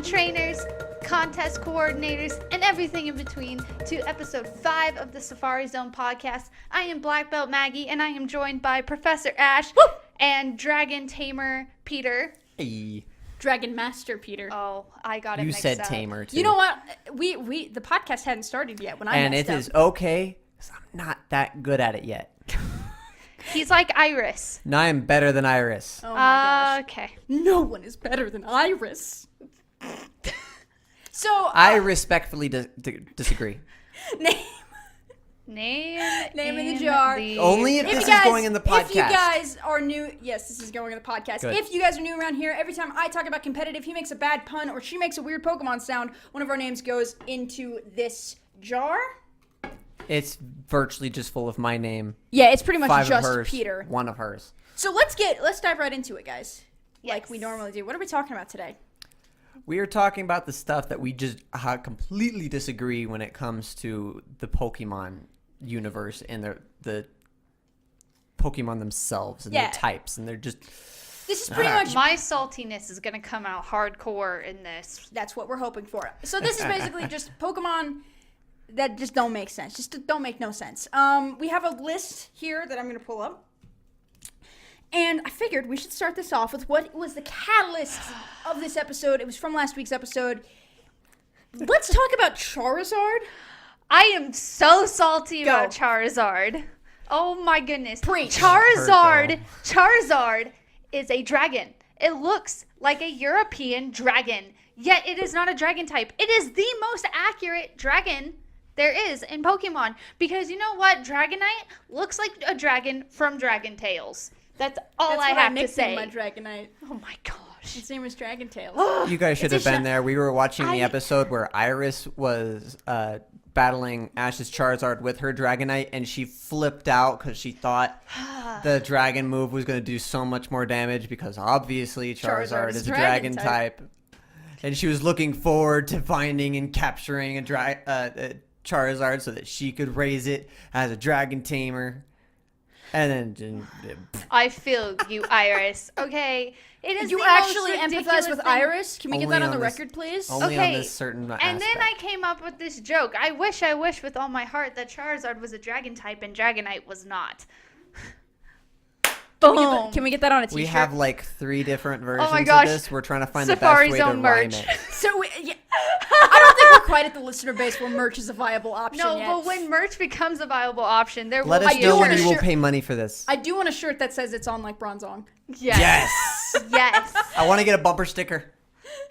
trainers, contest coordinators, and everything in between to episode 5 of the Safari Zone podcast. I am Black Belt Maggie, and I am joined by Professor Ash and Dragon Tamer Peter. Hey. Dragon Master Peter. Oh, I got it mixed You said up. Tamer, too. You know what? We the podcast hadn't started yet when I and messed it up. is okay, because I'm not that good at it yet. He's like Iris. And I am better than Iris. Oh my gosh. Okay. No one is better than Iris. So I respectfully disagree. Name in the jar. Only if this is going in the podcast. If you guys are new, yes, this is going in the podcast. Good. If you guys are new around here, every time I talk about competitive, he makes a bad pun or she makes a weird Pokemon sound, one of our names goes into this jar. It's virtually just full of my name. Yeah, it's pretty much 5 just of hers, Peter. 1 of hers. So let's dive right into it, guys. Yes. Like we normally do. What are we talking about today? We are talking about the stuff that we just completely disagree when it comes to the Pokemon universe and the Pokemon themselves and Yeah. their types, and they're just... This is pretty much My saltiness is going to come out hardcore in this. that's what we're hoping for. So this is basically just Pokemon that just don't make sense. Just don't make no sense. We have a list here that I'm going to pull up. And I figured we should start this off with what was the catalyst of this episode. It was from last week's episode. Let's talk about Charizard. I am so salty Go. about Charizard. Oh my goodness. Preach. Charizard is a dragon. It looks like a European dragon, yet it is not a dragon type. It is the most accurate dragon there is in Pokemon, because you know what? Dragonite looks like a dragon from Dragon Tales. That's all I have to say. My Dragonite. Oh my gosh. His name was Dragon Tails. You guys should have It's a been there. We were watching the I- episode where Iris was battling Ash's Charizard with her Dragonite, and she flipped out because she thought the dragon move was going to do so much more damage, because obviously Charizard is a dragon type. And she was looking forward to finding and capturing a Charizard so that she could raise it as a dragon tamer. And then... I feel you, Iris. Okay. It is You the actually most empathize ridiculous with thing. Iris? Can we get Only that on on the this- record, please? Only on Okay, this certain aspect. And then I came up with this joke. I wish with all my heart that Charizard was a dragon type and Dragonite was not. Boom. Can we get that on a t-shirt? We have like 3 different versions gosh. of this. We're trying to find Safari the best way Zone to rhyme merch. it. So, I don't think we're quite at the listener base where merch is a viable option No, yet. but when merch becomes a viable option, there Let will us be know a when shirt. you will shirt. pay money for this. I do want a shirt that says it's on like Bronzong. Yes. Yes. I want to get a bumper sticker.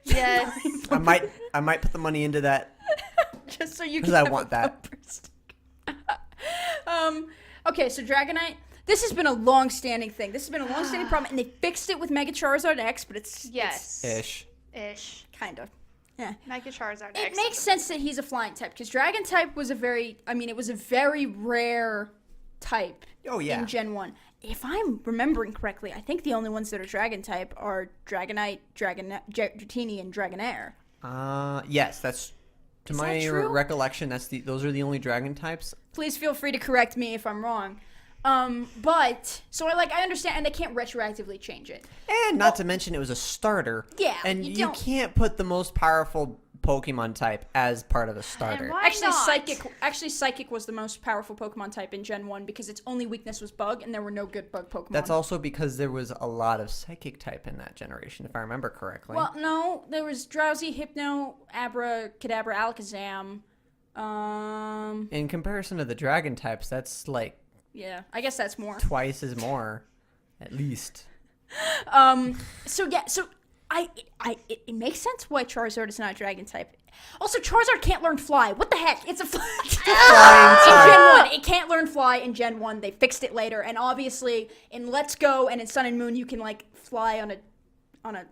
Yes. I might put the money into that. Just so you 'Cause can I have want a that. bumper sticker. Okay, so Dragonite. This has been a long-standing thing. This has been a long-standing problem, and they fixed it with Mega Charizard X, but it's Yes. Ish. kind of. Yeah. Mega Charizard It X. makes sense that he's a flying type, because Dragon type was it was a very rare type Oh, yeah. in Gen 1. If I'm remembering correctly, I think the only ones that are Dragon type are Dragonite, Dratini, and Dragonair. Yes, that's... To Is my that true? recollection, those are the only dragon types. Please feel free to correct me if I'm wrong. But, so I understand, and they can't retroactively change it. And not to mention, it was a starter. Yeah, And you you don't- can't put the most powerful Pokemon type as part of a starter. why Actually, not? Psychic was the most powerful Pokemon type in Gen 1 because its only weakness was Bug, and there were no good Bug Pokemon. That's also because there was a lot of Psychic type in that generation, if I remember correctly. Well, no, there was Drowsy, Hypno, Abra, Kadabra, Alakazam. In comparison to the dragon types, that's like Yeah, I guess that's more. twice as more, at least. It makes sense why Charizard is not a dragon type. Also, Charizard can't learn fly. What the heck? It's a Flying in type. Gen 1. It can't learn fly in Gen 1. They fixed it later. And obviously, in Let's Go and in Sun and Moon, you can, fly on a...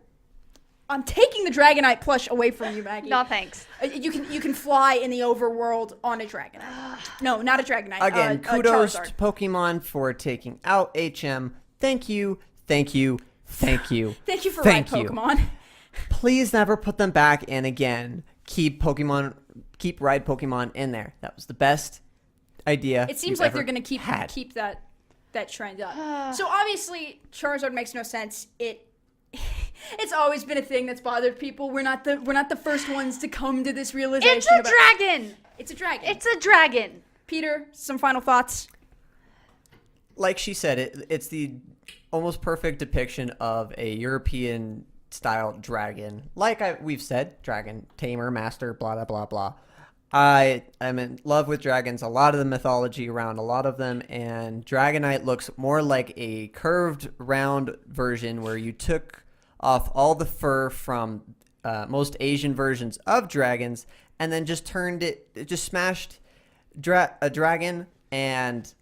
I'm taking the Dragonite plush away from you, Maggie. No, thanks. You can fly in the overworld on a Dragonite. No, not a Dragonite. Again, kudos Charizard. to Pokemon for taking out HM. Thank you, thank you, thank you. Thank you for Thank Ride you. Pokemon. Please never put them back in again. Keep Ride Pokemon in there. That was the best idea. It seems you've like ever they're going to had. keep that trend up. So obviously, Charizard makes no sense. It's always been a thing that's bothered people. We're not the first ones to come to this realization. It's a dragon. It's a dragon. It's a dragon. Peter, some final thoughts? Like she said, it's the almost perfect depiction of a European style dragon. Like we've said, dragon tamer, master, blah blah blah blah. I am in love with dragons, a lot of the mythology around a lot of them, and Dragonite looks more like a curved, round version where you took off all the fur from most Asian versions of dragons and then just smashed a dragon and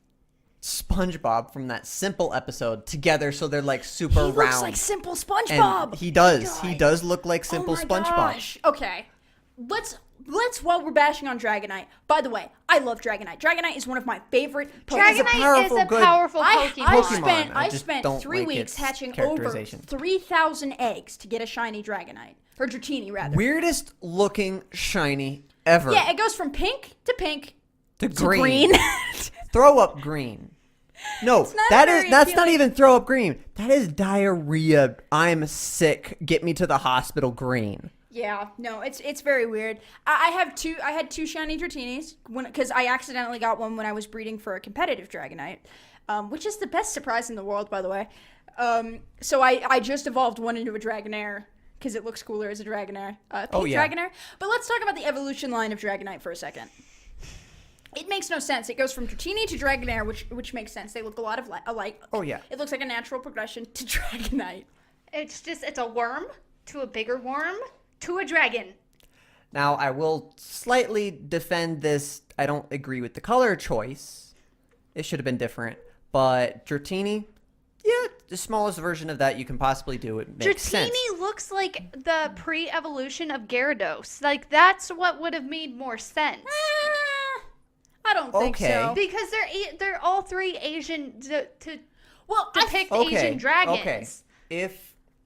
SpongeBob from that Simple episode together so they're like super round. He looks like Simple SpongeBob. And he does. He does look like Simple SpongeBob. Gosh. Okay. Let's while we're bashing on Dragonite. By the way, I love Dragonite. Dragonite is one of my favorite Pokemon. Dragonite is a powerful Pokemon. I spent 3 weeks hatching over 3,000 eggs to get a shiny Dragonite. Or Dratini, rather. Weirdest looking shiny ever. Yeah, it goes from pink to green. Throw up green. No, that's not even throw up green. That is diarrhea. I'm sick. Get me to the hospital green. Yeah, no, it's very weird. I had two shiny Dratinis because I accidentally got one when I was breeding for a competitive Dragonite, which is the best surprise in the world, by the way. So I just evolved one into a Dragonair because it looks cooler as a Dragonair. Dragonair. But let's talk about the evolution line of Dragonite for a second. It makes no sense. It goes from Dratini to Dragonair, which makes sense. They look a lot alike. Oh yeah. It looks like a natural progression to Dragonite. It's a worm to a bigger worm to a dragon. Now, I will slightly defend this. I don't agree with the color choice. It should have been different. But Dratini, yeah, the smallest version of that you can possibly do. It makes sense. Dratini looks like the pre-evolution of Gyarados. Like, that's what would have made more sense. I don't think so. Because they're all three Asian to depict Okay, Asian dragons. Okay.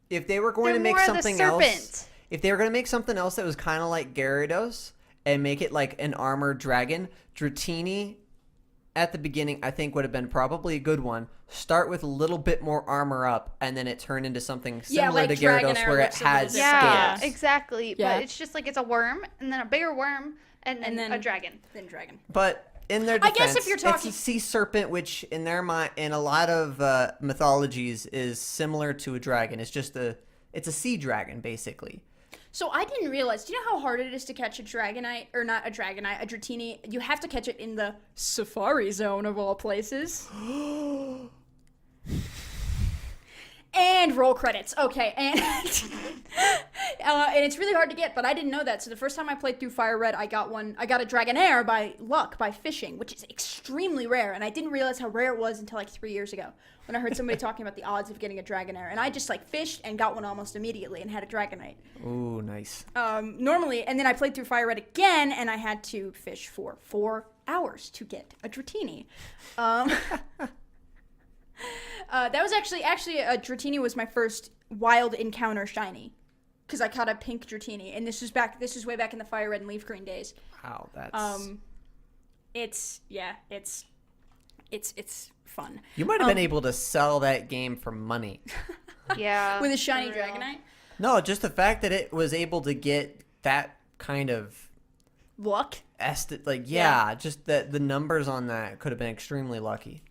If they were going to make something else, if they were going to make something else that was kind of like Gyarados and make it like an armored dragon, Dratini at the beginning I think would have been probably a good one. Start with a little bit more armor up, and then it turned into something similar to Gyarados where it has scales. Yeah, exactly. Yeah. But it's just like it's a worm, and then a bigger worm, and then a dragon. Then dragon. But in their defense, I guess if you're talking, it's a sea serpent, which in their mind, in a lot of mythologies, is similar to a dragon. It's a sea dragon, basically. So I didn't realize. Do you know how hard it is to catch a Dragonite, or not a Dragonite, a Dratini? You have to catch it in the Safari Zone of all places. And roll credits. Okay, and and it's really hard to get, but I didn't know that. So the first time I played through Fire Red, I got a Dragonair by luck, by fishing, which is extremely rare, and I didn't realize how rare it was until like 3 years ago when I heard somebody talking about the odds of getting a Dragonair, and I just like fished and got one almost immediately and had a Dragonite. Ooh, nice. Normally, and then I played through Fire Red again, and I had to fish for 4 hours to get a Dratini. That was actually a Dratini was my first wild encounter shiny, because I caught a pink Dratini, and this was way back in the Fire Red and Leaf Green days. Wow, that's it's fun. You might have been able to sell that game for money. Yeah. With a shiny Dragonite. No, just the fact that it was able to get that kind of luck. Just the numbers on that could have been extremely lucky.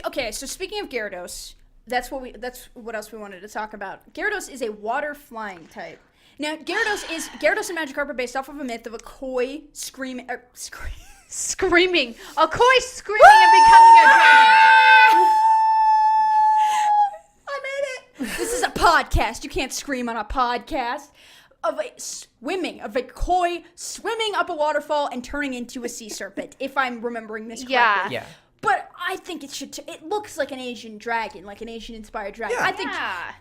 Okay, so speaking of Gyarados, that's what else we wanted to talk about. Gyarados is a water flying type. Now, Gyarados and Magikarp are based off of a myth of a koi screaming, a koi screaming and becoming a dragon. I made it. This is a podcast. You can't scream on a podcast. Of a koi swimming up a waterfall and turning into a sea serpent, if I'm remembering this correctly. Yeah. But I think it looks like an Asian dragon, like an Asian-inspired dragon. Yeah. I think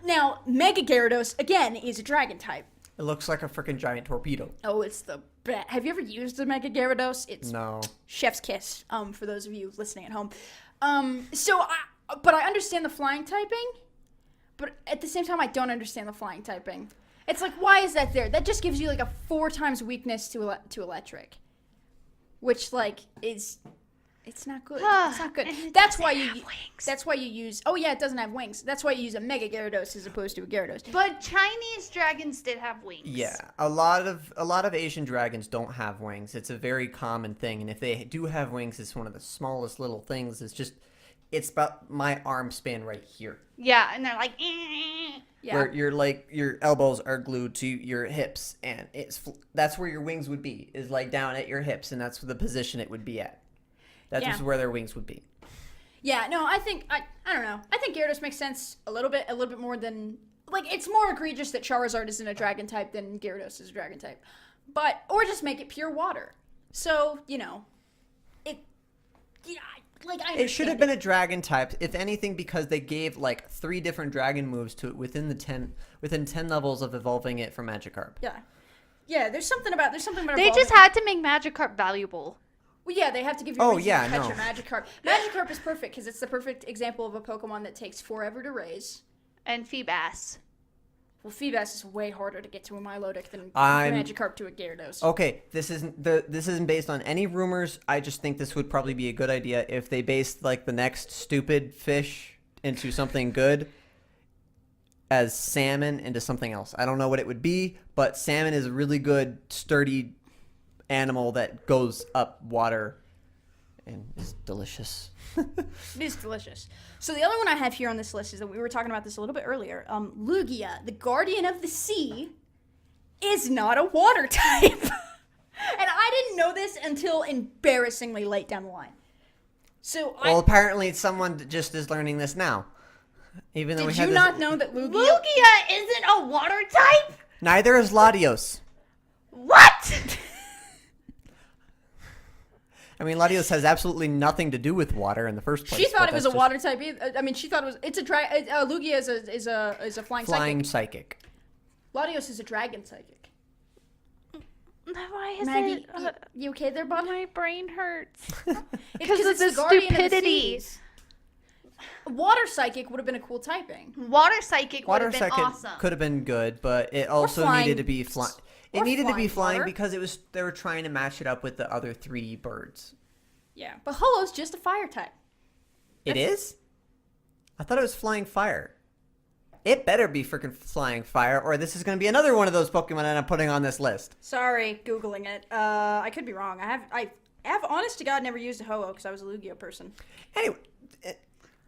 now Mega Gyarados again is a dragon type. It looks like a freaking giant torpedo. Oh, it's the best. Have you ever used a Mega Gyarados? It's no. Chef's kiss. For those of you listening at home. But I understand the flying typing, but at the same time I don't understand the flying typing. It's like, why is that there? That just gives you like a 4 times weakness to electric, which like is It's not good. It's not good. And it That's doesn't why have you. wings. That's why you use. Oh yeah, it doesn't have wings. That's why you use a Mega Gyarados as opposed to a Gyarados. But Chinese dragons did have wings. Yeah, a lot of Asian dragons don't have wings. It's a very common thing, and if they do have wings, it's one of the smallest little things. It's about my arm span right here. Yeah, and they're like, eh. Yeah. Where your elbows are glued to your hips, and that's where your wings would be, is like down at your hips, and that's the position it would be at. That's Yeah. where their wings would be. Yeah, no, I think I don't know. I think Gyarados makes sense a little bit more than like it's more egregious that Charizard isn't a dragon type than Gyarados is a dragon type. But or just make it pure water. So, it It should have been a dragon type, if anything, because they gave like 3 different dragon moves to it within 10 levels of evolving it from Magikarp. Yeah. Yeah, there's something about They evolving. just had to make Magikarp valuable. Well, yeah, they have to give you Oh, a reason yeah, to catch no. your Magikarp. Magikarp is perfect because it's the perfect example of a Pokemon that takes forever to raise. And Feebas. Well, Feebas is way harder to get to a Milotic than I'm- Magikarp to a Gyarados. Okay, this isn't based on any rumors. I just think this would probably be a good idea if they based like the next stupid fish into something good, as salmon into something else. I don't know what it would be, but salmon is a really good, sturdy animal that goes up water and is delicious. It is delicious. So the other one I have here on this list is that we were talking about this a little bit earlier. Lugia, the guardian of the sea, is not a water type. And I didn't know this until embarrassingly late down the line. So Well, apparently someone just is learning this now. Even though we did had you this, not know that Lugia... Lugia isn't a water type? neither is Latios. What? I mean, Latios has absolutely nothing to do with water in the first place. She thought but it was a that's water type. I mean, she thought it was... It's a Lugia is a flying just flying psychic. psychic. Latios is a dragon psychic. Why is Maggie, it... you okay there, bud? my brain hurts. It's Because of it's the guardian of stupidity. seas. Water psychic would have been a cool typing. Water Psychic would Water have been psychic awesome. could have been good, but it also flying- needed to be flying. It or needed to be flying flying water. because they were trying to match it up with the other 3 birds. Yeah, but Holo's just a fire type. It is? I thought it was flying fire. It better be freaking flying fire, or this is going to be another one of those Pokemon that I'm putting on this list. Sorry, googling it. I could be wrong. I have honest to God never used a Ho-Oh because I was a Lugia person. Anyway,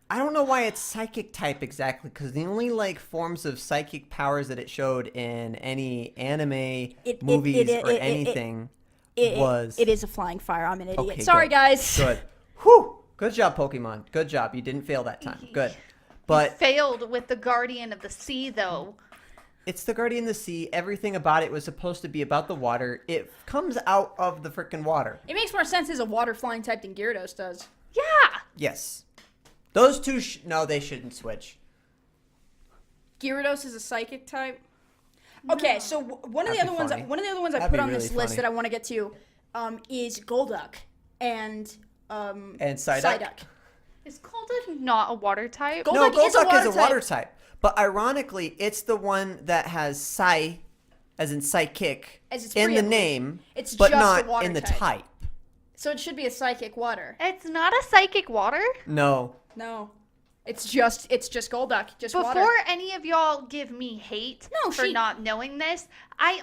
I don't know why it's psychic type exactly, because the only like forms of psychic powers that it showed in any anime, movies, or anything was... It is a flying fire. I'm an idiot. Okay, Sorry, good. guys. Good. Whew! Good job, Pokemon. Good job. You didn't fail that time. Good. But Failed with the Guardian of the Sea, though. it's the Guardian of the Sea. Everything about it was supposed to be about the water. It comes out of the freaking water. It makes more sense as a water flying type than Gyarados does. Yeah. Yes. Those two, no, they shouldn't switch. Gyarados is a psychic type. Okay, so one of the That'd other be ones, funny. I That'd put be on really this list funny. that I want to get to, is Golduck and And Psyduck? Psyduck. Is Golden not a water type? Gold- No, Golduck is a Golduck is a water water type. But ironically, it's the one that has Psy, as in psychic, As its in the preamble. name, It's but just a not water in the type. type. So it should be a psychic water. It's not a psychic water? No. No, it's just Golduck, just Before water. any of y'all give me hate No, for she- not knowing this, I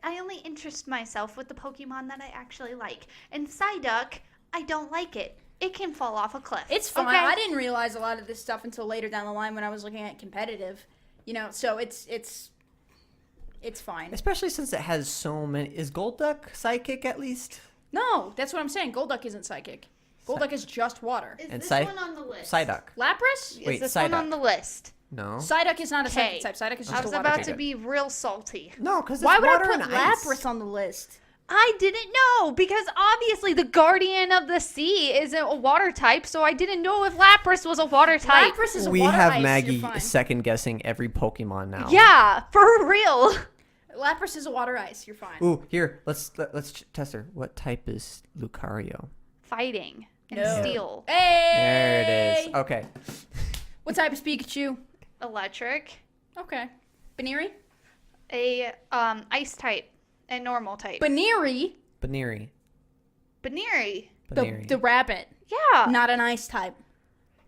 only interest myself with the Pokemon that I actually like. And Psyduck, I don't like it. It can fall off a cliff. It's fine. okay? I didn't realize a lot of this stuff until later down the line when I was looking at competitive. So it's fine. Especially since it has so many. Is Golduck psychic at least? No, that's what I'm saying. Golduck isn't psychic. Golduck is just water. Is And this Psy- one on the list? Psyduck. Lapras? Wait, Is this Psyduck. one on the list? No. Psyduck is not a Okay. psychic type. Psyduck is I just was a water about type. to be real salty. No, because it's Why would I water put and ice. Lapras on the list? I didn't know because obviously the Guardian of the Sea isn't a water type, so I didn't know if Lapras was a water type. Lapras is a We water have ice. Maggie You're fine. second guessing every Pokemon now. Yeah, for real. Lapras is a water ice. You're fine. Ooh, here, let's test her. What type is Lucario? Fighting and No. steel. Hey! There it is. Okay. What type is Pikachu? Electric. Okay. Baneri? A ice type and normal type. Baneri? Baneri. Baneri. The rabbit, Yeah. not an ice type.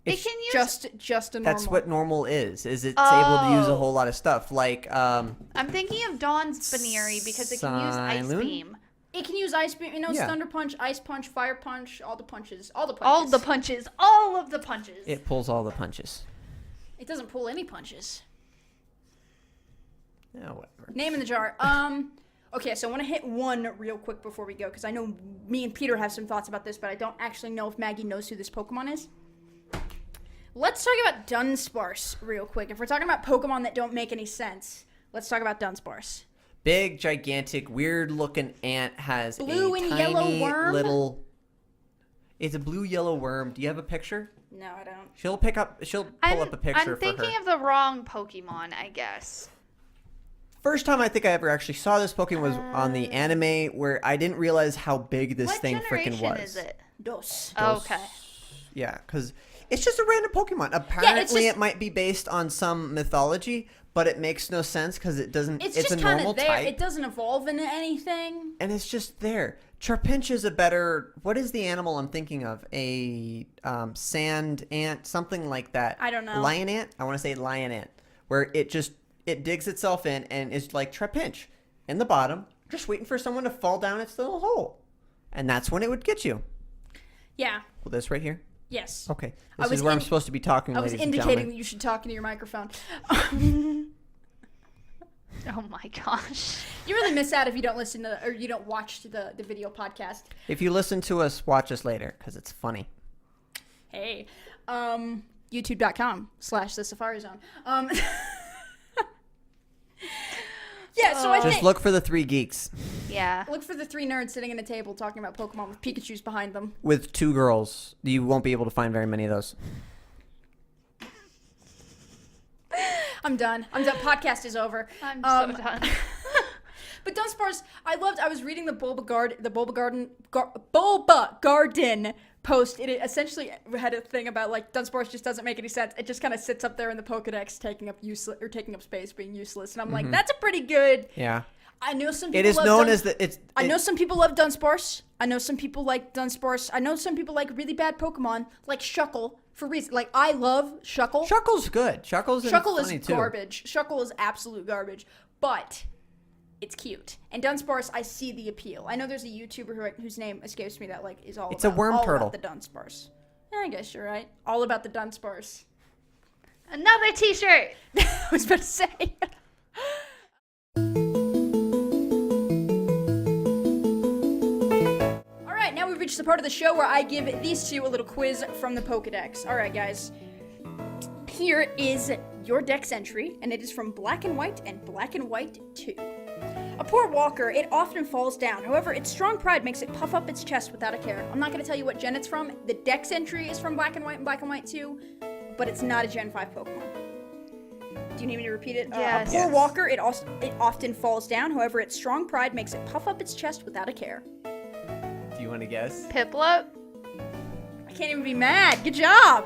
It can use. Just a normal. That's what normal is it's able to use a whole lot of stuff. Like, I'm thinking of Dawn's Spinnery because it can use Ice Saloon? Beam. It can use ice beam. Yeah. Thunder punch, ice punch, fire punch, all the punches. All the punches. All of the punches. it pulls all the punches. It doesn't pull any punches. Yeah, whatever. Name in the jar. Okay, so I want to hit one real quick before we go, because I know me and Peter have some thoughts about this, but I don't actually know if Maggie knows who this Pokemon is. Let's talk about Dunsparce real quick. If we're talking about Pokemon that don't make any sense, let's talk about Dunsparce. Big, gigantic, weird-looking ant has Blue a and tiny yellow worm? little. It's a blue-yellow worm. Do you have a picture? No, I don't. She'll pull up a picture I'm thinking for her. of the wrong Pokemon, I guess. First time I think I ever actually saw this Pokemon was on the anime, where I didn't realize how big this What thing freaking generation was. is it? Dos. Okay. Yeah, because it's just a random Pokemon. Apparently, it might be based on some mythology, but it makes no sense because it doesn't. It's It's just a kind normal of there. type, It doesn't evolve into anything. and it's just there. Trapinch is a better. What is the animal I'm thinking of? A sand ant, something like that. I don't know. Lion ant. I want to say lion ant, where it digs itself in and is like Trapinch in the bottom, just waiting for someone to fall down its little hole, and that's when it would get you. Yeah. Well, this right here. Yes. Okay, I this was is where I'm in- supposed to be talking. I was ladies and indicating gentlemen. that you should talk into your microphone. Oh my gosh. You really miss out if you don't listen to or you don't watch the video podcast. If you listen to us, watch us later because it's funny. Hey, youtube.com/the Safari Zone. Yeah, so I Just think look for the three geeks Yeah. look for the three nerds sitting at a table talking about Pokemon with Pikachus behind them. with two girls. You won't be able to find very many of those. I'm done. Podcast is over. I'm so done. But Dunsparce, I was reading the Bulba Garden post. It essentially had a thing about like Dunsparce just doesn't make any sense. It just kind of sits up there in the Pokedex taking up space, being useless. And I'm like, that's a pretty good. Yeah. I know some people. It is love known as the. I know some people love Dunsparce. I know some people like Dunsparce. I know some people like really bad Pokemon, like Shuckle, for reason. Like, I love Shuckle. Shuckle's good. Shuckle is funny too. Garbage. Shuckle is absolute garbage. But it's cute. And Dunsparce, I see the appeal. I know there's a YouTuber whose name escapes me that like is all It's a about, worm all turtle. about the Dunsparce. Yeah, I guess you're right. All about the Dunsparce. Another t-shirt. I was about to say. All right, now we've reached the part of the show where I give these two a little quiz from the Pokedex. All right, guys. Here is your dex entry, and it is from Black and White and Black and White 2. A poor walker, it often falls down. However, its strong pride makes it puff up its chest without a care. I'm not going to tell you what gen it's from. The dex entry is from Black and White and Black and White 2, but it's not a Gen 5 Pokemon. Do you need me to repeat it? Yes. A poor Yes. walker, it often falls down. However, its strong pride makes it puff up its chest without a care. Do you want to guess? Piplup. I can't even be mad. Good job.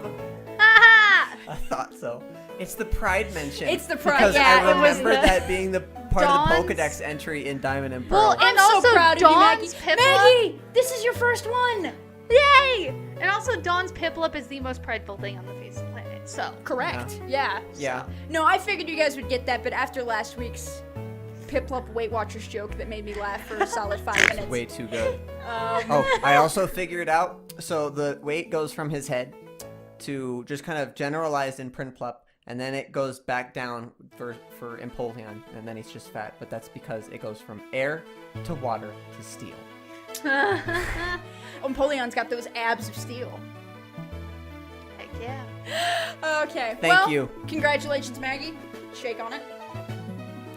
Haha. I thought so. It's the pride mention. It's the pride, Because yeah, I it was remember the- that being the part Dawn's- of the Pokedex entry in Diamond and Pearl. Well, I'm and so also proud of you, Maggie. Dawn's Piplup. Maggie, this is your first one. Yay! And also, Dawn's Piplup is the most prideful thing on the face of the planet. So, Correct. Yeah. Yeah. No, I figured you guys would get that, but after last week's Piplup Weight Watchers joke that made me laugh for a solid 5 minutes. Way too good. Oh, I also figured out. So the weight goes from his head to just kind of generalized in Prinplup, and then it goes back down for Empoleon, and then he's just fat. But that's because it goes from air to water to steel. Empoleon's got those abs of steel. heck yeah. Okay. Thank you. Congratulations, Maggie. Shake on it.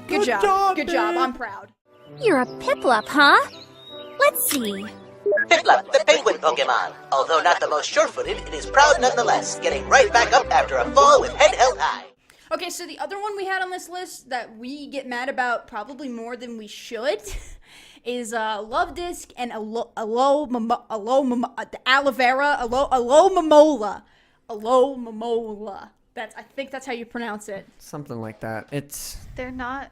Good Good job. job, Good job. babe. I'm proud. You're a Piplup, huh? Let's see. Piplup, the penguin Pokemon. Although not the most sure-footed, it is proud nonetheless, getting right back up after a fall with head held high. Okay, so the other one we had on this list that we get mad about probably more than we should is Love Disc and Aloe Vera, Aloe Mamola. Aloe Mamola. I think that's how you pronounce it. Something like that. They're not.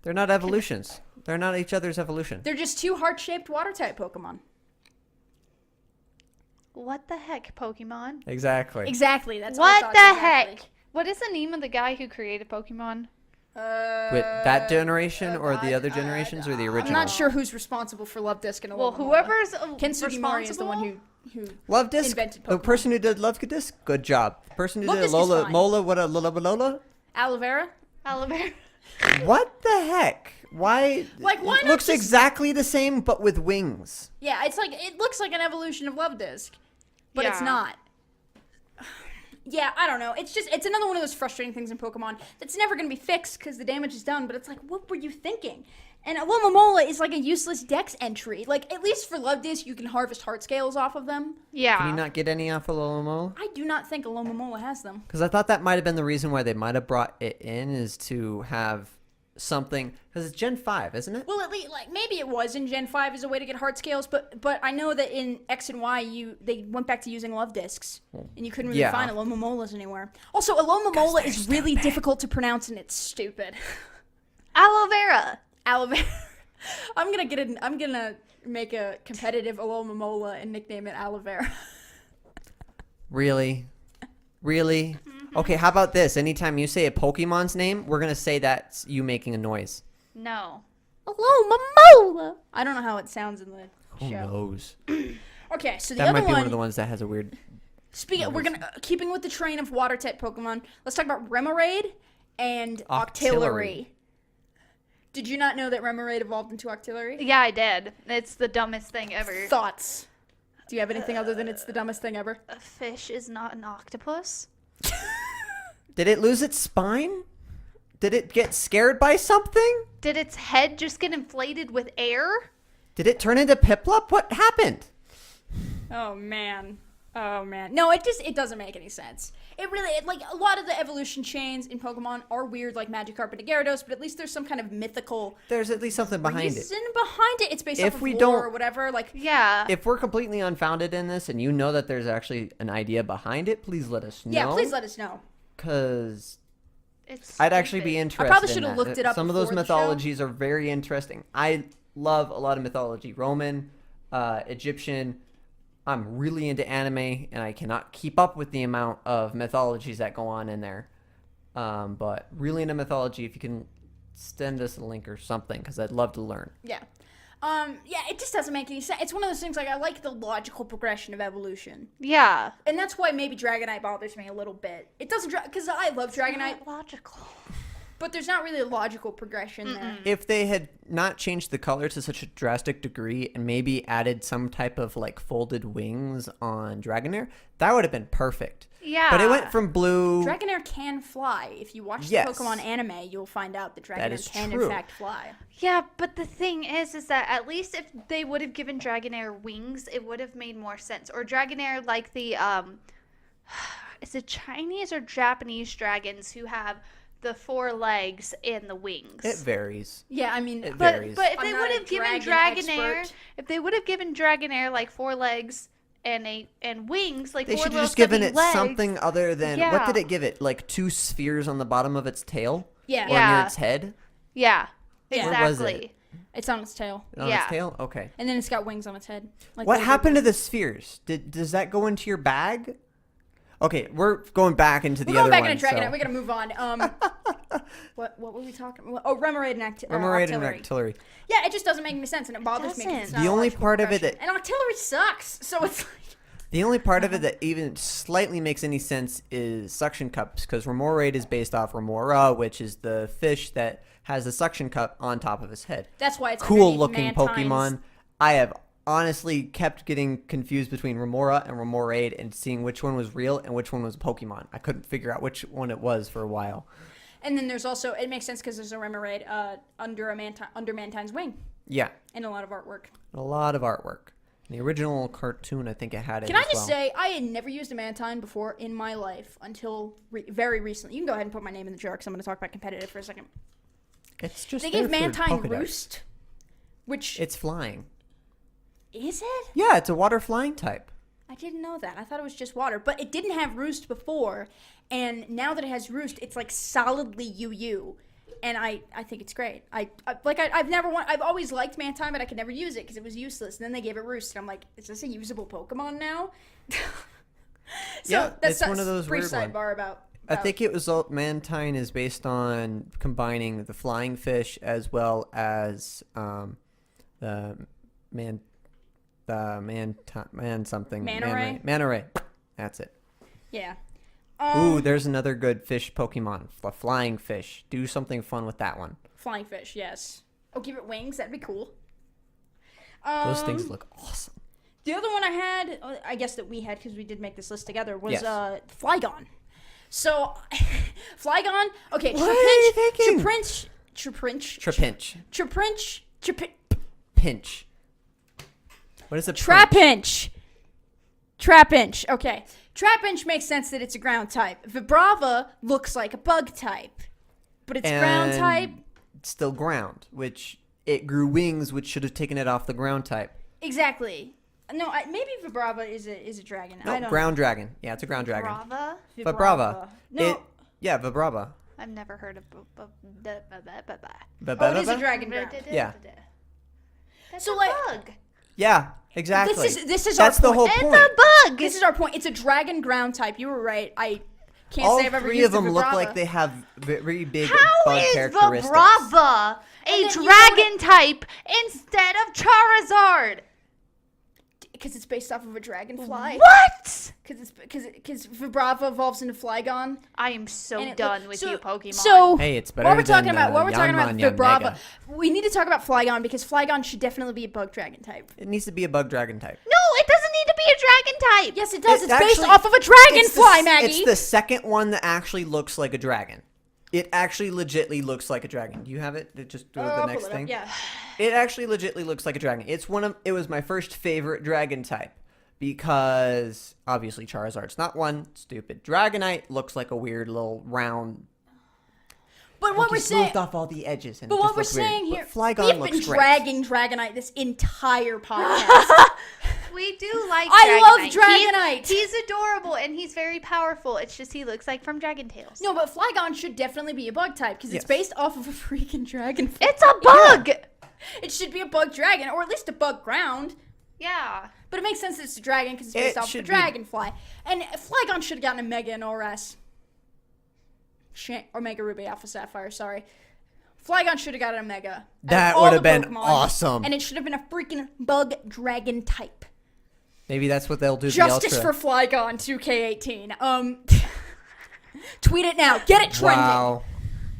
They're not evolutions. They're not each other's evolution. They're just two heart-shaped water-type Pokemon. What the heck, Pokemon? Exactly. Exactly. That's What our the thoughts, heck? exactly. What is the name of the guy who created Pokemon? With that generation or the other generations or the original? I'm not sure who's responsible for Love Disc and Well, Alomomola. whoever's Ken Sugimori is the one who Love Disc. invented The Pokemon. person who did Love Disc, good job. The person who Love did Disc is Lola fine. Mola, what a Lola? Aloe Vera. Oliver. What the heck? Why? Like, why it not looks just- exactly the same, but with wings. Yeah, it looks like an evolution of Love Disc, but it's Yeah. not. Yeah, I don't know. It's another one of those frustrating things in Pokemon that's never going to be fixed because the damage is done, but it's like, what were you thinking? And Alomomola is like a useless dex entry. Like, at least for Love Disc, you can harvest heart scales off of them. Yeah. Can you not get any off of Lola? I do not think Alomomola has them. Because I thought that might have been the reason why they might have brought it in, is to have something. Because it's Gen 5, isn't it? Well, at least, like, maybe it was in Gen 5 as a way to get heart scales, but I know that in X and Y, they went back to using Love Discs, and you couldn't really Yeah. find Alomomolas anymore. Also, Alomomola is really difficult to pronounce, and it's stupid. Aloe Vera. Aloe Vera. I'm gonna make a competitive Alomomola and nickname it Aloe Vera. Really? Really? Okay, how about this? Anytime you say a Pokemon's name, we're going to say that's you making a noise. No. Alomomola. I don't know how it sounds in the Who show. knows? Okay, so the That other might be one one. of the ones that has a weird... We're gonna keeping with the train of water type Pokemon. Let's talk about Remoraid and Octillery. Did you not know that Remoraid evolved into Octillery? Yeah, I did. It's the dumbest thing ever. Thoughts? Do you have anything other than it's the dumbest thing ever? A fish is not an octopus. Did it lose its spine? Did it get scared by something? Did its head just get inflated with air? Did it turn into Piplup? What happened? Oh man. No, it doesn't make any sense. Like a lot of the evolution chains in Pokemon are weird, like Magikarp and Gyarados, but at least there's some kind of mythical There's at least something behind it. reason behind it. It's based If off of we lore don't- or whatever. Like, Yeah. If we're completely unfounded in this and you know that there's actually an idea behind it, please let us know. yeah, please let us know. Because It's I'd actually be stupid. interested probably in should have that. looked it up Some of those before the show. mythologies are very interesting. I love a lot of mythology. Roman, Egyptian. I'm really into anime, and I cannot keep up with the amount of mythologies that go on in there. But really into mythology, if you can send us a link or something, because I'd love to learn. Yeah. Yeah, it just doesn't make any sense. It's one of those things, like, I like the logical progression of evolution. Yeah. And that's why maybe Dragonite bothers me a little bit. It doesn't, because I love Dragonite, Not logical. but there's not really a logical progression there. If they had not changed the color to such a drastic degree and maybe added some type of like folded wings on Dragonair, that would have been perfect. Yeah. But it went from blue. Dragonair can fly. If you watch Yes. the Pokemon anime, you'll find out that Dragonair is can, true. in fact, fly. Yeah, but the thing is that at least if they would have given Dragonair wings, it would have made more sense. Or Dragonair like the, is it Chinese or Japanese dragons who have the 4 legs and the wings? It varies. Yeah, I mean, It But varies. if I'm they not would a have given dragon Dragonair, expert. if they would have given Dragonair like 4 legs and wings, like They 4 should have little just given stubby it legs. something other than what Yeah. did it give it? Like 2 spheres on the bottom of its tail? yeah, Or near Yeah. its head? Yeah, Yeah. Where was it? exactly. it's on its tail. On Yeah. its tail? Okay. And then it's got wings on its head. Like What little happened to baby the spheres? Does that go into your bag? Okay, we're going back into the We're going other back one. into Dragonite. so- We gotta move on. What were we talking about? Oh, Remoraid and Remoraid and Octillery. Octillery. Yeah, it just doesn't make any sense, and it bothers me. 'cause it's doesn't. not The a only logical part of it progression. And Octillery sucks, so it's like... The only part of it that even slightly makes any sense is suction cups, because Remoraid is based off Remora, which is the fish that has a suction cup on top of his head. That's why it's Cool underneath looking Mantine's- Pokemon. I have honestly kept getting confused between Remora and Remoraid and seeing which one was real and which one was Pokemon. I couldn't figure out which one it was for a while. And then there's also... It makes sense because there's a Remoraid under Mantine's wing Yeah, in a lot of artwork. a lot of artwork. In the original cartoon, I think it had it Can I as just well. say, I had never used a Mantine before in my life until very recently. You can go ahead and put my name in the jar because I'm going to talk about competitive for a second. It's just They there gave for Mantine Pokedex. Roost, which... It's flying. Is it? Yeah, it's a water flying type. I didn't know that. I thought it was just water. But it didn't have Roost before, and now that it has Roost, it's like solidly UU. and I think it's great. I've always liked Mantine, but I could never use it because it was useless. And then they gave it Roost, and I'm like, is this a usable Pokemon now? Yeah, it's one of those brief weird sidebar about. I think it was Mantine is based on combining the flying fish as well as the man something. Manta Ray? That's it. Yeah. Ooh, there's another good fish Pokemon. A flying fish. Do something fun with that one. Flying fish, yes. Oh, give it wings. That'd be cool. Those things look awesome. The other one I had, I guess that we had because we did make this list together, was Yes. Flygon. So, Flygon. Okay, What are you thinking? Pinch. What is a Trapinch. Trapinch. Okay. Trapinch makes sense that it's a ground type. Vibrava looks like a bug type. But it's ground type. Still ground, which it grew wings, which should have taken it off the ground type. Exactly. No, maybe Vibrava is a dragon. No, I don't ground dragon. Yeah, it's a ground dragon. Brava? Vibrava. No. Vibrava. I've never heard of. Oh, it is a dragon ground. Yeah. That's So, a like- bug. Yeah, exactly. This is That's our the whole point. point. It's a bug. This is our point. It's a dragon ground type. You were right. I can't All say I've ever three used of them a look Vibrava. like they have very big How bug is characteristics. Vibrava a And then you know dragon type instead of Charizard? Because it's based off of a dragonfly. What? Because Vibrava evolves into Flygon. I am so And it- done with so- you, Pokemon. So Hey, it's better while we're than, talking about Yanma Vibrava, Yanmega. we need to talk about Flygon because Flygon should definitely be a bug dragon type. It needs to be a bug dragon type. no, it doesn't need to be a dragon type. Yes, it does. It It's based actually- off of a It's dragonfly, the, Maggie. It's the second one that actually looks like a dragon. It actually legitly looks like a dragon. Do you have it? Just do the I'll next pull it up, thing. Yeah. It actually legitly looks like a dragon. It was my first favorite dragon type because obviously Charizard's not one. Stupid. Dragonite looks like a weird little round. But what we're Just saying, smoothed off all the edges. And but it what just we're looked weird. saying here, But Flygon we've looks been great. dragging Dragonite this entire podcast. We do like I love Dragonite. Dragonite. He's adorable and he's very powerful. It's just he looks like from Dragon Tales. No, but Flygon should definitely be a bug type because Yes. it's based off of a freaking dragon. It's a bug. It should be a bug dragon, or at least a bug ground. Yeah. But it makes sense that it's a dragon because it's It based off of a should be- dragonfly. And Flygon should have gotten a Mega and ORS. Or Mega Ruby Alpha Sapphire, sorry. Flygon should have gotten a Mega. Out of That all would the have been Pokemon, awesome. And it should have been a freaking bug dragon type. Maybe that's what they'll do. Justice the for Ultra. Flygon 2K18. Tweet it now. Get it trending. Wow.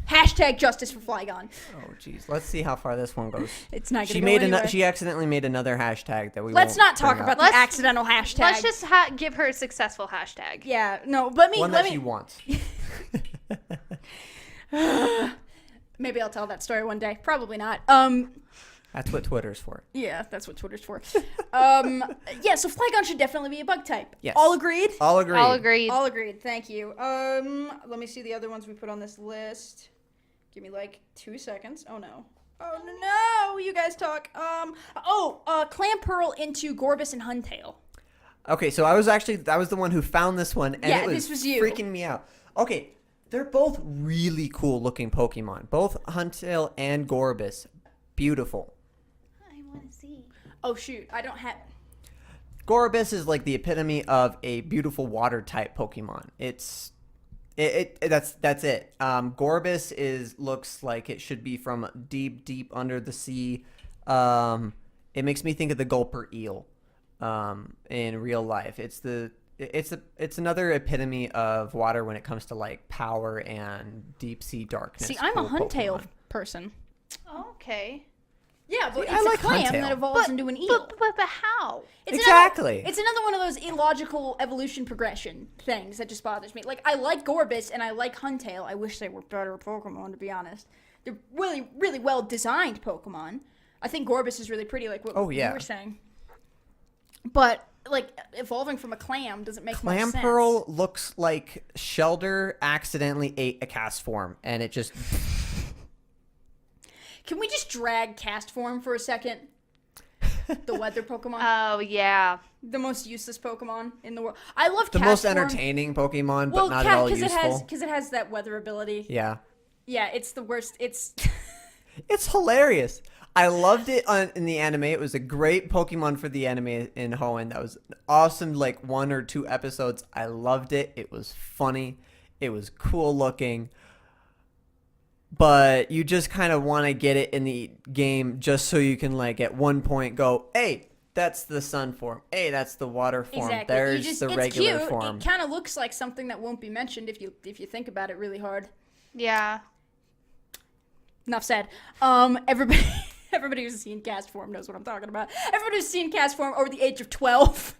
Hashtag justice for Flygon. Oh jeez. Let's see how far this one goes. It's not She gonna made go anywhere. She accidentally made another hashtag that we. Let's won't not talk bring about up. the accidental hashtag. Let's just give her a successful hashtag. Yeah, no, but one let that me she wants. maybe I'll tell that story one day. Probably not. That's what Twitter's for. Yeah, that's what Twitter's for. Yeah, so Flygon should definitely be a bug type. Yes. All agreed? All agreed. All agreed. All agreed. Thank you. Let me see the other ones we put on this list. Give me like 2 seconds. Oh no. Oh no, you guys talk. Clamperl into Gorbis and Huntail. Okay, so I was the one who found this one, and Yeah, it was, this was you. freaking me out. Okay, they're both really cool looking Pokemon. Both Huntail and Gorbis, beautiful. I want to see. Oh shoot, I don't have. Gorbis is like the epitome of a beautiful water type Pokemon. That's it. Gorbis looks like it should be from deep under the sea. It makes me think of the Gulper eel. In real life, it's another epitome of water when it comes to like power and deep sea darkness. See, I'm a Cool Huntail Pokemon. person. Okay. Yeah, but See, I it's like a clam Huntail. that evolves into an eel. But how? It's Exactly. It's another one of those illogical evolution progression things that just bothers me. Like, I like Gorbis and I like Huntail. I wish they were better Pokemon, to be honest. They're really, really well designed Pokemon. I think Gorbis is really pretty, like what you were saying. But, like, evolving from a clam doesn't make much sense. Clamperl looks like Shelder accidentally ate a cast form, and it just. Can we just drag cast form for a second? The weather Pokemon. Oh yeah. The most useless Pokemon in the world. I love The cast most form. entertaining Pokemon, but Well, not at all because useful. it has that weather ability. Yeah. Yeah, it's the worst. It's It's hilarious. I loved it in the anime. It was a great Pokemon for the anime in Hoenn. That was an awesome, like 1 or 2 episodes. I loved it. It was funny. It was cool looking. But you just kind of want to get it in the game just so you can, like, at one point go, hey, that's the sun form. Hey, that's the water form. exactly. There's the it's regular cute. form. It kind of looks like something that won't be mentioned if you think about it really hard. Enough said. Everybody who's seen cast form knows what I'm talking about. Everybody who's seen cast form over the age of 12.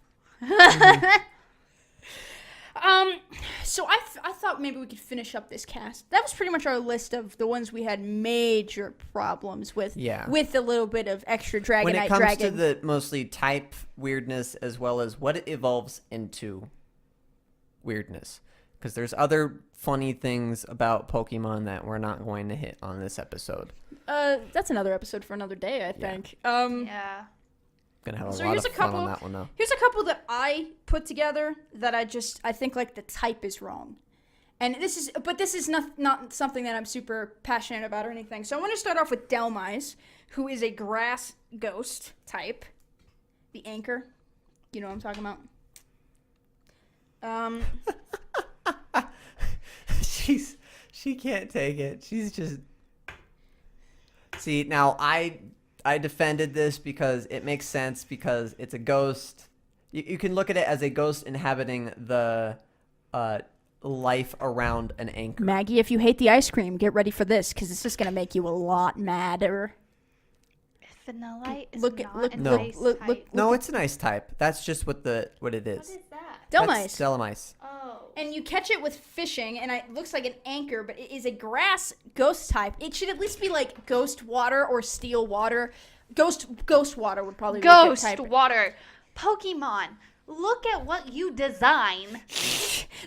So I thought maybe we could finish up this cast. That was pretty much our list of the ones we had major problems with. Yeah. With a little bit of extra Dragonite When it comes dragon. to the mostly type weirdness as well as what it evolves into weirdness. Because there's other funny things about Pokemon that we're not going to hit on this episode. That's another episode for another day, I think. Yeah. Gonna have a So lot here's of a fun couple. on that one though. Here's a couple that I put together that I think like the type is wrong, and this is not something that I'm super passionate about or anything. So I want to start off with Delmise, who is a grass ghost type, the anchor. You know what I'm talking about. She can't take it. She's just. See, now I defended this because it makes sense because it's a ghost. You can look at it as a ghost inhabiting the life around an anchor. Maggie, if you hate the ice cream, get ready for this because it's just gonna make you a lot madder. Vanillite is Look not at- a No. nice look- type. No, it's a nice type. That's just what it is. What is that? Delmise. That's Delmise. Oh. And you catch it with fishing, and it looks like an anchor, but it is a grass ghost type. It should at least be like ghost water or steel water. Ghost water would probably be a good Ghost type. water. Pokemon. Look at what you design.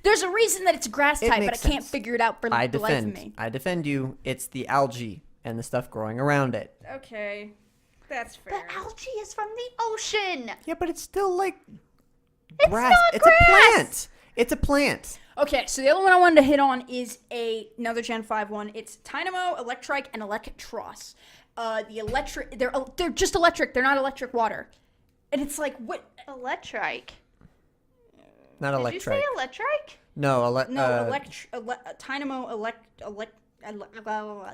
There's a reason that it's a grass It type, but I makes can't sense. figure it out for the life of me. I defend you. It's the algae and the stuff growing around it. Okay, that's fair. But algae is from the ocean. Yeah, but it's still like It's grass. not It's grass. a plant. It's a plant. Okay, so the other one I wanted to hit on is another Gen 5 one. It's Tynamo, Electrike, and Electros. They're just electric. They're not electric water. And it's like, what? Electrike. Not Did electric. you say electrike? No, Tynamo,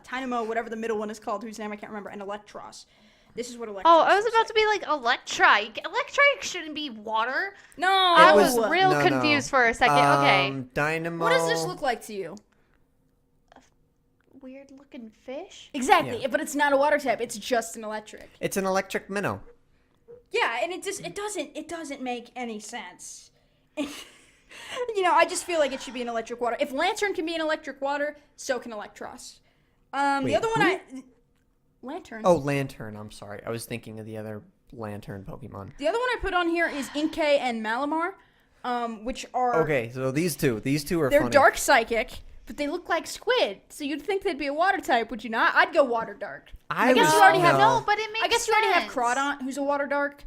Tynamo, whatever the middle one is called, whose name I can't remember, and Electros. This is what Electros Oh, I was looks about like. to be like electrike. Electrike shouldn't be water. No, I was was- real no, confused for a second. Okay. Dynamo. What does this look like to you? Weird looking fish. Exactly, Yeah. but it's not a water type. It's just an electric. It's an electric minnow. Yeah, and it doesn't make any sense. I just feel like it should be an electric water. If Lantern can be an electric water, so can Electros. Wait, The other one who? Lantern. Oh, Lantern. I'm sorry. I was thinking of the other Lantern Pokemon. The other one I put on here is Inkay and Malamar, which are Okay, so these two are they're funny. dark psychic, but they look like squid. So you'd think they'd be a water type, would you not? I'd go water dark. I guess was- you already have no, but it makes I guess you already have sense. Crawdont, who's a water dark.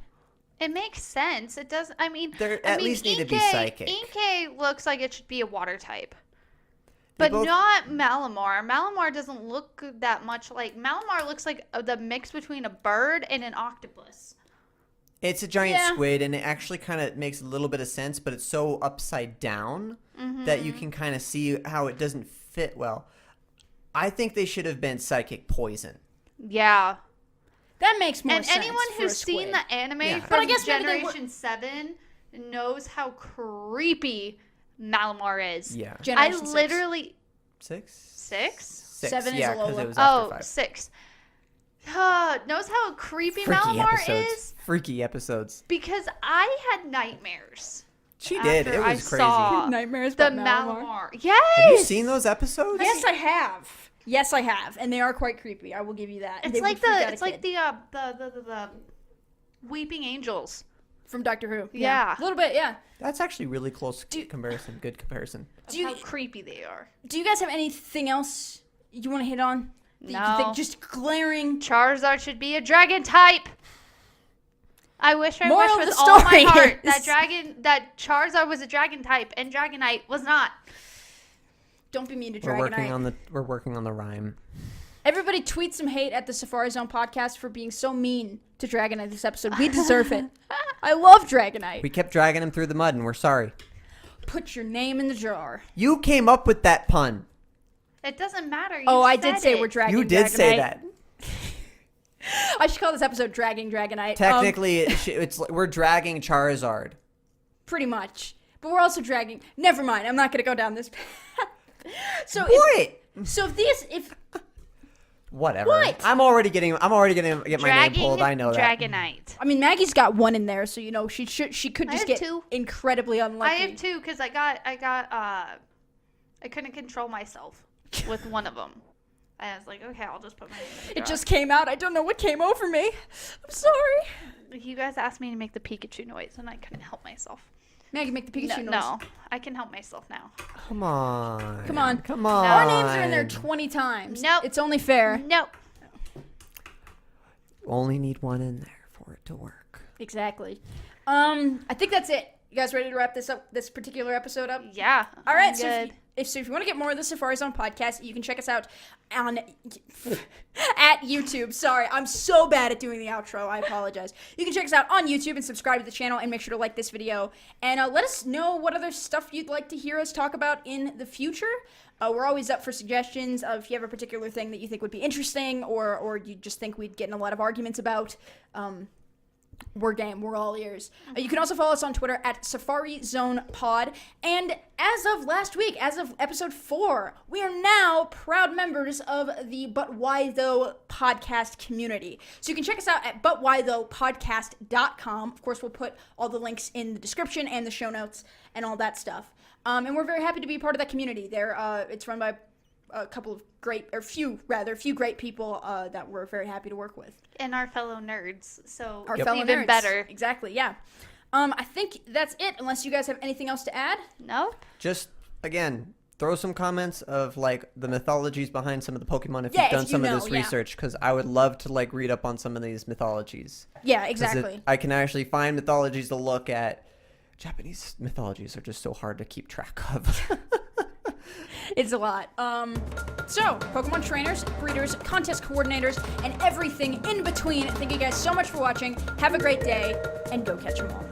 It makes sense. It does. I mean, They at least need to be psychic. Inkay looks like it should be a water type, but both- not Malamar. Malamar doesn't look that much like Malamar. Looks like the mix between a bird and an octopus. It's a giant Yeah. squid, and it actually kind of makes a little bit of sense, but it's so upside down that you can kind of see how it doesn't fit well. I think they should have been psychic poison. Yeah. That makes more And sense. anyone for who's a seen squid. the anime Yeah. from But I guess maybe they Generation 7 knows how creepy Malamar is. Yeah. Generation I six. literally 6? 6? 6. 7 is yeah, a 'cause Alola. it was after Oh, 5. 6. Knows how creepy Freaky Malamar episodes. is Freaky episodes. because I had nightmares. She did. after It I was crazy. saw Nightmares the about Malamar. Malamar. Yes. Have you seen those episodes? Yes, I have. Yes, I have, and they are quite creepy. I will give you that. It's They like would freak out a it's like kid. the Weeping Angels. From Doctor Who. Yeah. A little bit, yeah. That's actually really close comparison. Good comparison. Of Do you- how creepy they are. Do you guys have anything else you want to hit on? That you No. think just glaring. Charizard should be a dragon type. I wish Moral of with the all my story heart is- that Charizard was a dragon type and Dragonite was not. Don't be mean to We're Dragonite. we're working on the rhyme. Everybody tweet some hate at the Safari Zone podcast for being so mean to Dragonite this episode. We deserve it. I love Dragonite. We kept dragging him through the mud, and we're sorry. Put your name in the jar. You came up with that pun. It doesn't matter. You I said did say it. we're dragging You did Dragonite. say that. I should call this episode Dragging Dragonite. Technically, we're dragging Charizard. Pretty much. But we're also dragging... Never mind. I'm not going to go down this path. So if Whatever. What? I'm already getting get my name pulled. I know that. Dragonite. I mean, Maggie's got one in there, so she could I just have get two. incredibly unlucky. I have two because I couldn't control myself with one of them. I was like, okay, I'll just put my name in the It jar. just came out. I don't know what came over me. I'm sorry. You guys asked me to make the Pikachu noise, and I couldn't help myself. Maggie, make the Pikachu noise. No, I can help myself now. Come on. Come on. Come on. Our names are in there 20 times. Nope. It's only fair. No. Only need one in there for it to work. Exactly. I think that's it. You guys ready to wrap this particular episode up? Yeah. All right, I'm so good. if you want to get more of the Safari Zone podcast, you can check us out on at YouTube. Sorry, I'm so bad at doing the outro. I apologize. You can check us out on YouTube and subscribe to the channel, and make sure to like this video. And let us know what other stuff you'd like to hear us talk about in the future. We're always up for suggestions. If you have a particular thing that you think would be interesting, or you just think we'd get in a lot of arguments about, we're game. We're all ears. You can also follow us on Twitter at Safari Zone Pod. And as of last week, as of episode 4, we are now proud members of the But Why Though podcast community. So you can check us out at butwhythoughpodcast.com. Of course, we'll put all the links in the description and the show notes and all that stuff. And we're very happy to be part of that community. It's run by a few great people that we're very happy to work with. And our fellow nerds. So Our it's fellow even nerds. better. Exactly, yeah. I think that's it, unless you guys have anything else to add. No? Just, again, throw some comments of, like, the mythologies behind some of the Pokemon if Yeah, you've done if some you of know, this yeah. research, because I would love to, like, read up on some of these mythologies. Yeah, 'Cause exactly. I can actually find mythologies to look at. Japanese mythologies are just so hard to keep track of. It's a lot. So, Pokemon trainers, breeders, contest coordinators, and everything in between. Thank you guys so much for watching. Have a great day, and go catch 'em all.